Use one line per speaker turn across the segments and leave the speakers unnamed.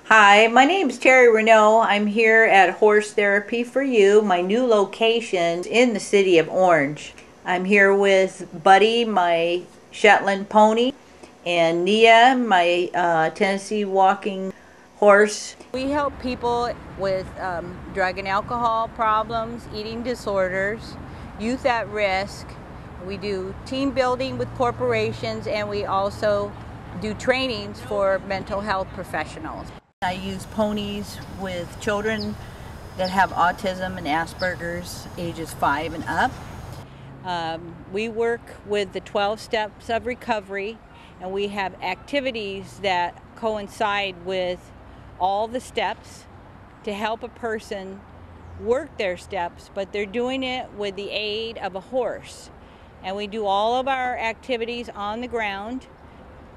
Hi, my name is Terry Renault. I'm here at Horse Therapy for You, my new location in the city of Orange. I'm here with Buddy, my Shetland pony, and Nia, my Tennessee walking horse. We help people with drug and alcohol problems, eating disorders, youth at risk. We do team building with corporations, and we also do trainings for mental health professionals. I use ponies with children that have autism and Asperger's, ages 5 and up. We work with the 12 steps of recovery, and we have activities that coincide with all the steps to help a person work their steps, but they're doing it with the aid of a horse. And we do all of our activities on the ground,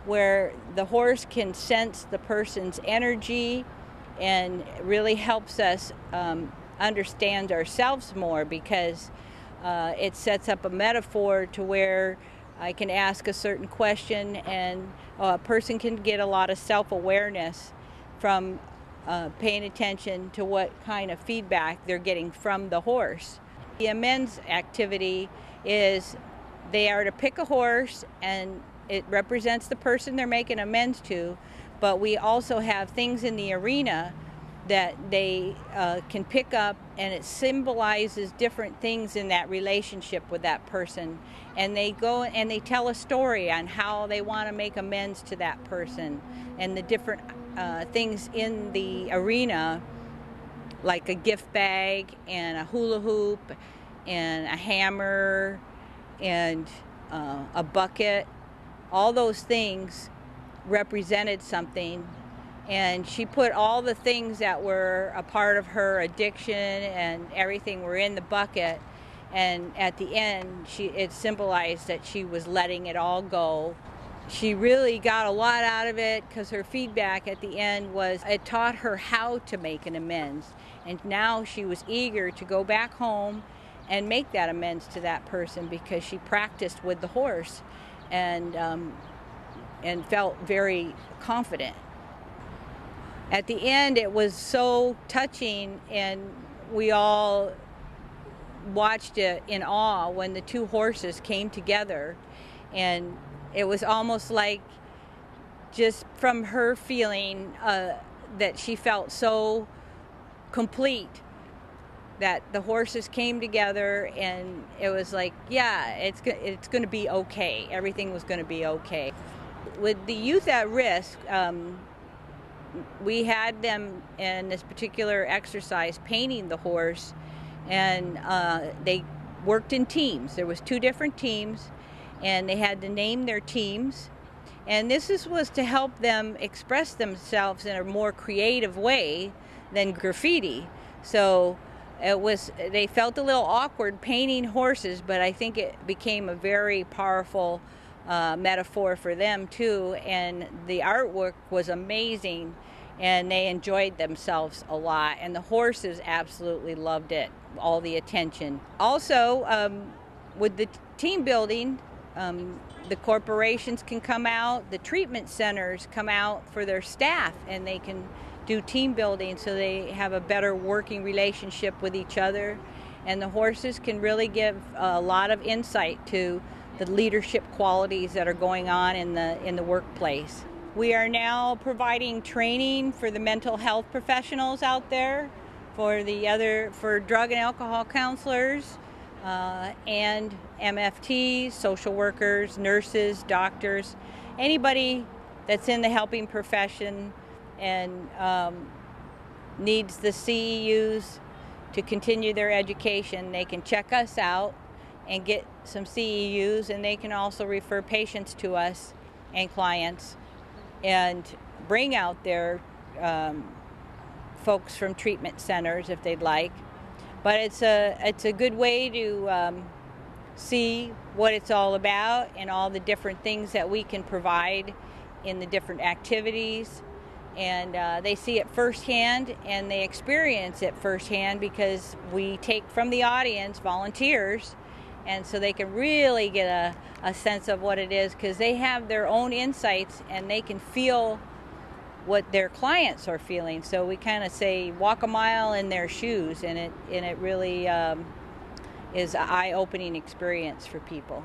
where the horse can sense the person's energy and really helps us understand ourselves more, because it sets up a metaphor to where I can ask a certain question and a person can get a lot of self-awareness from paying attention to what kind of feedback they're getting from the horse. The amends activity is they are to pick a horse, and it represents the person they're making amends to, but we also have things in the arena that they can pick up, and it symbolizes different things in that relationship with that person. And they go and they tell a story on how they want to make amends to that person, and the different things in the arena, like a gift bag and a hula hoop and a hammer and a bucket. All those things represented something, and she put all the things that were a part of her addiction and everything were in the bucket, and at the end it symbolized that she was letting it all go. She really got a lot out of it, because her feedback at the end was it taught her how to make an amends, and now she was eager to go back home and make that amends to that person, because she practiced with the horse and felt very confident. At the end, it was so touching, and we all watched it in awe when the two horses came together, and it was almost like, just from her feeling, that she felt so complete, that the horses came together, and it was like, yeah, it's going to be okay. Everything was going to be okay. With the youth at risk, we had them in this particular exercise painting the horse, and they worked in teams. There was 2 different teams, and they had to name their teams. And this was to help them express themselves in a more creative way than graffiti. So they felt a little awkward painting horses, but I think it became a very powerful metaphor for them too, and the artwork was amazing, and they enjoyed themselves a lot, and the horses absolutely loved it, all the attention. Also, with the team building, the corporations can come out, the treatment centers come out for their staff, and they can do team building so they have a better working relationship with each other, and the horses can really give a lot of insight to the leadership qualities that are going on in the workplace. We are now providing training for the mental health professionals out there, for drug and alcohol counselors, and MFTs, social workers, nurses, doctors, anybody that's in the helping profession and needs the CEUs to continue their education. They can check us out and get some CEUs, and they can also refer patients to us and clients, and bring out their folks from treatment centers if they'd like. But it's a good way to see what it's all about and all the different things that we can provide in the different activities. And they see it firsthand, and they experience it firsthand, because we take from the audience volunteers, and so they can really get a sense of what it is, because they have their own insights, and they can feel what their clients are feeling. So we kind of say walk a mile in their shoes, and it really is an eye-opening experience for people.